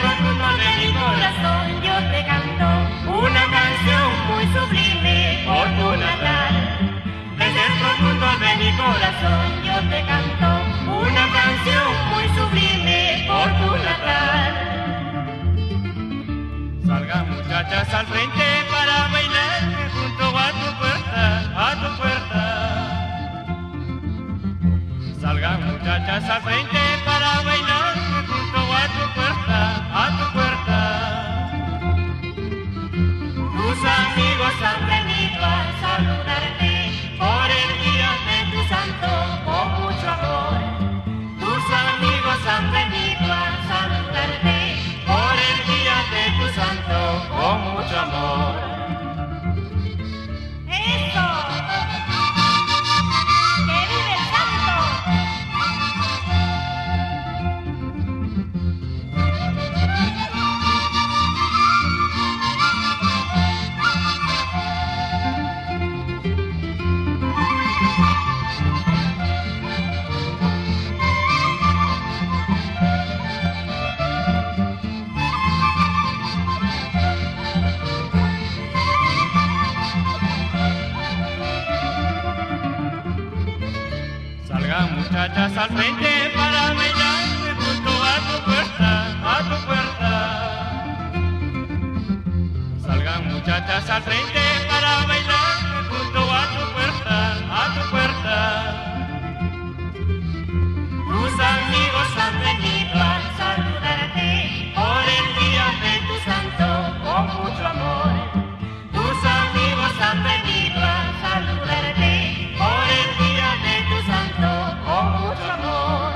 profundo de mi corazón yo te canto una canción muy sublime por tu natal. Desde el profundo de mi corazón yo te canto una canción muy sublime por tu natal. Salgan muchachas al frente para bailar junto a tu puerta, a tu puerta. Salgan muchachas al frente para bailar junto a tu puerta, a tu puerta. Tus amigos han venido a saludarte por el día de tu santo con mucho amor. Tus amigos han venido a saludarte por el día de tu santo con mucho amor. ¡Eso! ¡Que vive el santo! Salgan muchachas al frente para bailar junto a tu puerta, a tu puerta. Salgan muchachas al frente para bailar junto a tu puerta, a tu puerta. Tus amigos han venido a saludarte por el día de tu santo con mucho amor. Tus amigos han venido a saludarte por el día de tu santo con mucho amor.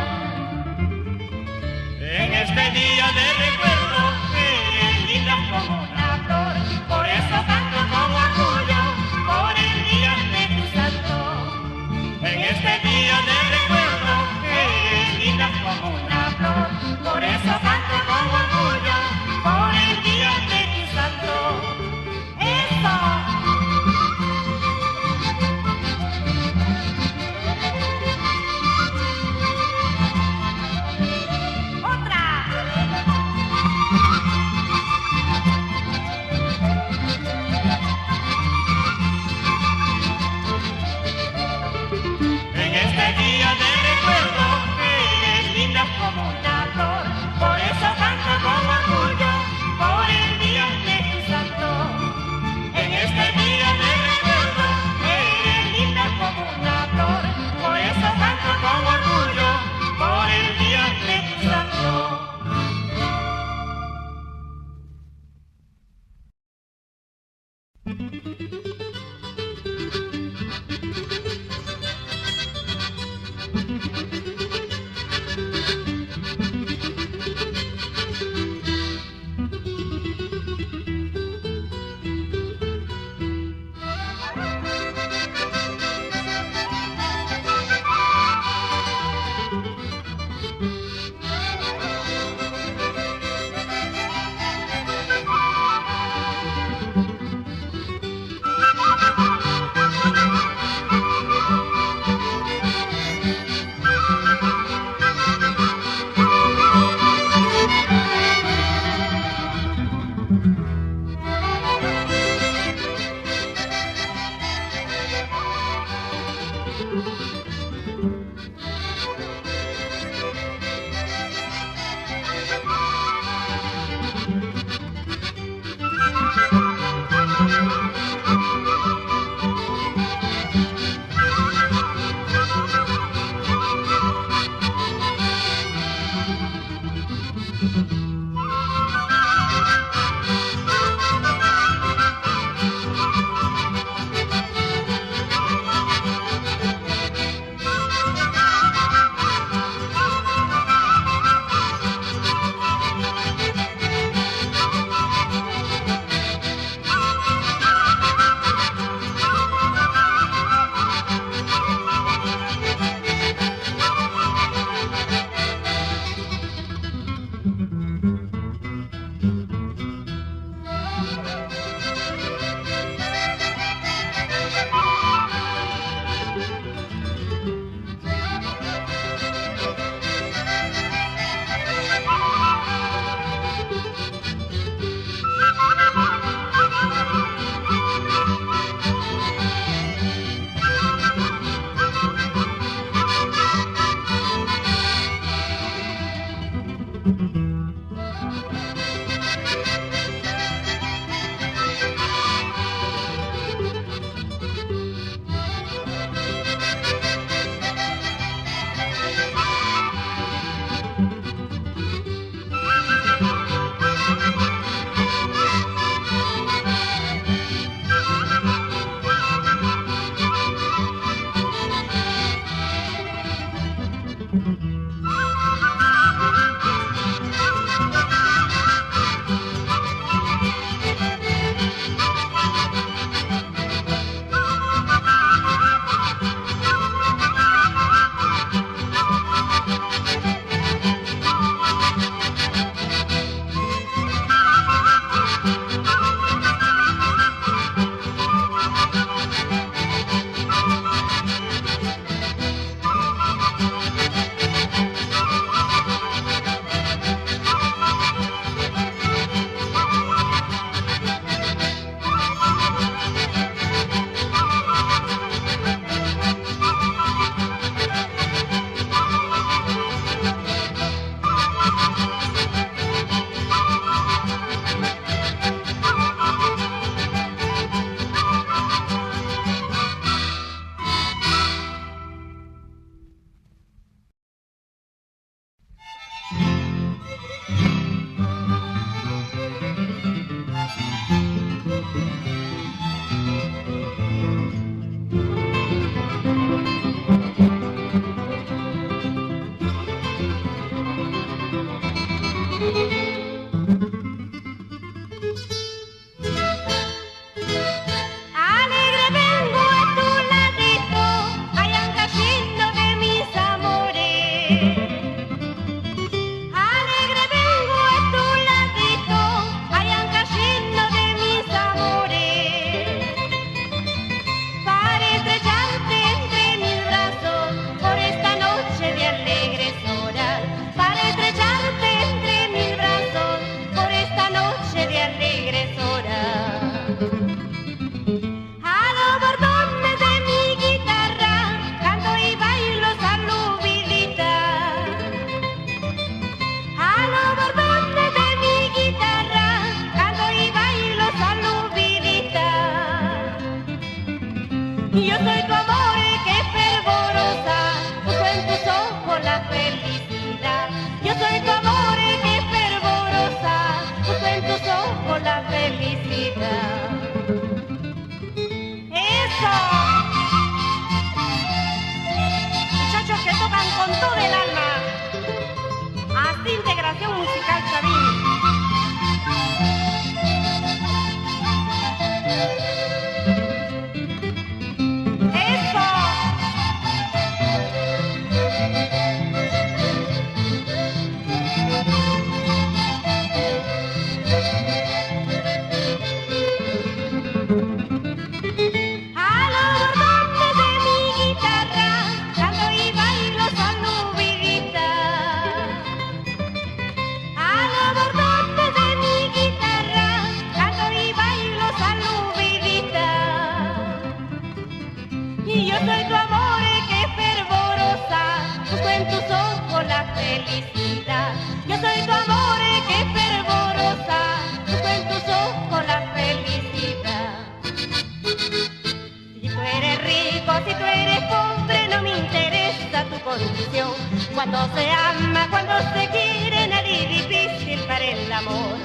amor.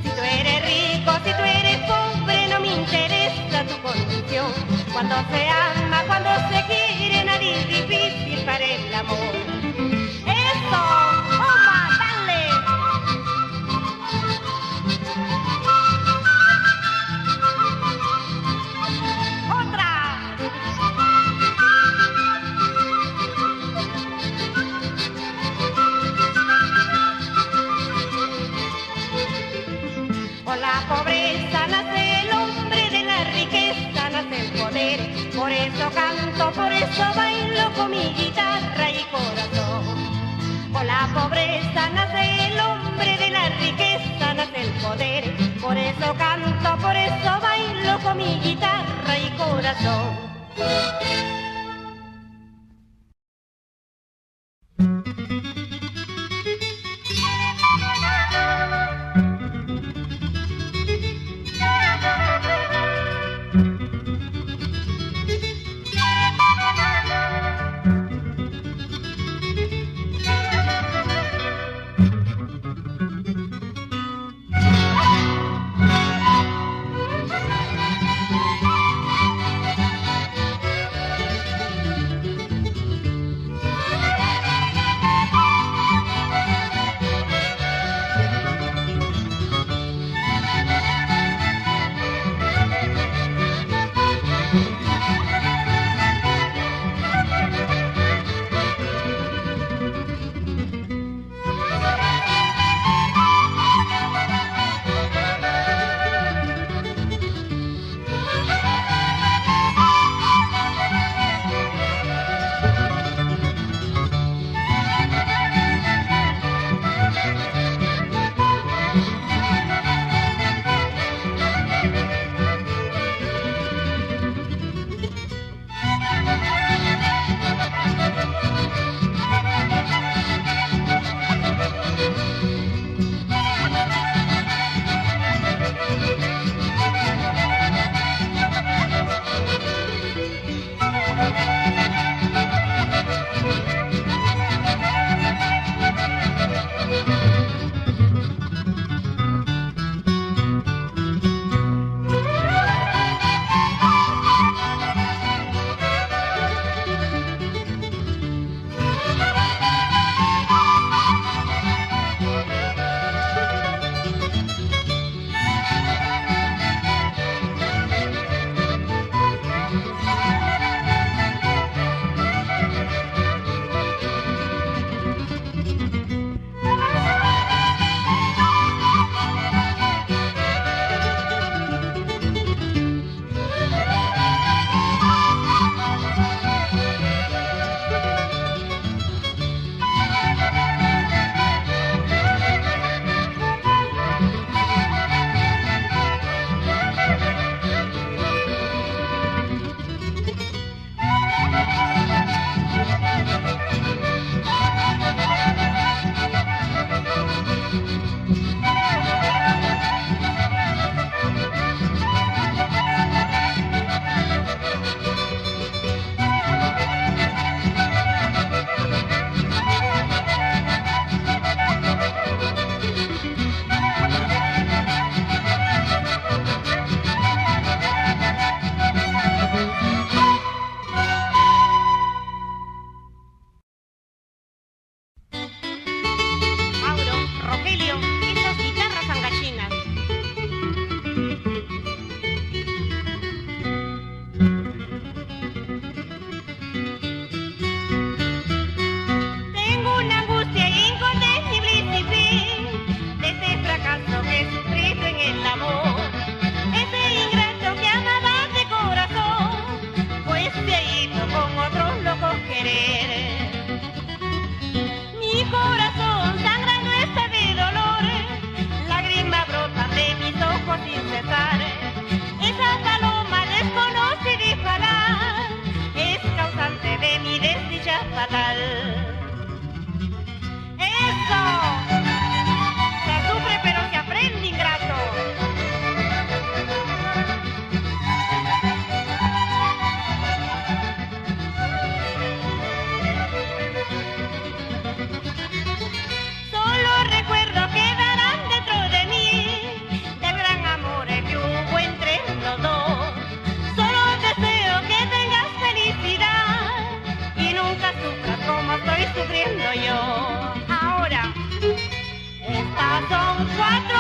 Si tú eres rico, si tú eres pobre, no me interesa tu condición. Cuando se ama, cuando se quiere, nadie es difícil para el amor. ¡Eso! ¡Oma, dale! ¡Otra! Con la pobreza nace el hombre, de la riqueza nace el poder. Por eso canto, por eso bailo con mi guitarra y corazón. Con la pobreza nace el hombre, de la riqueza nace el poder. Por eso canto, por eso bailo con mi guitarra y corazón. son 4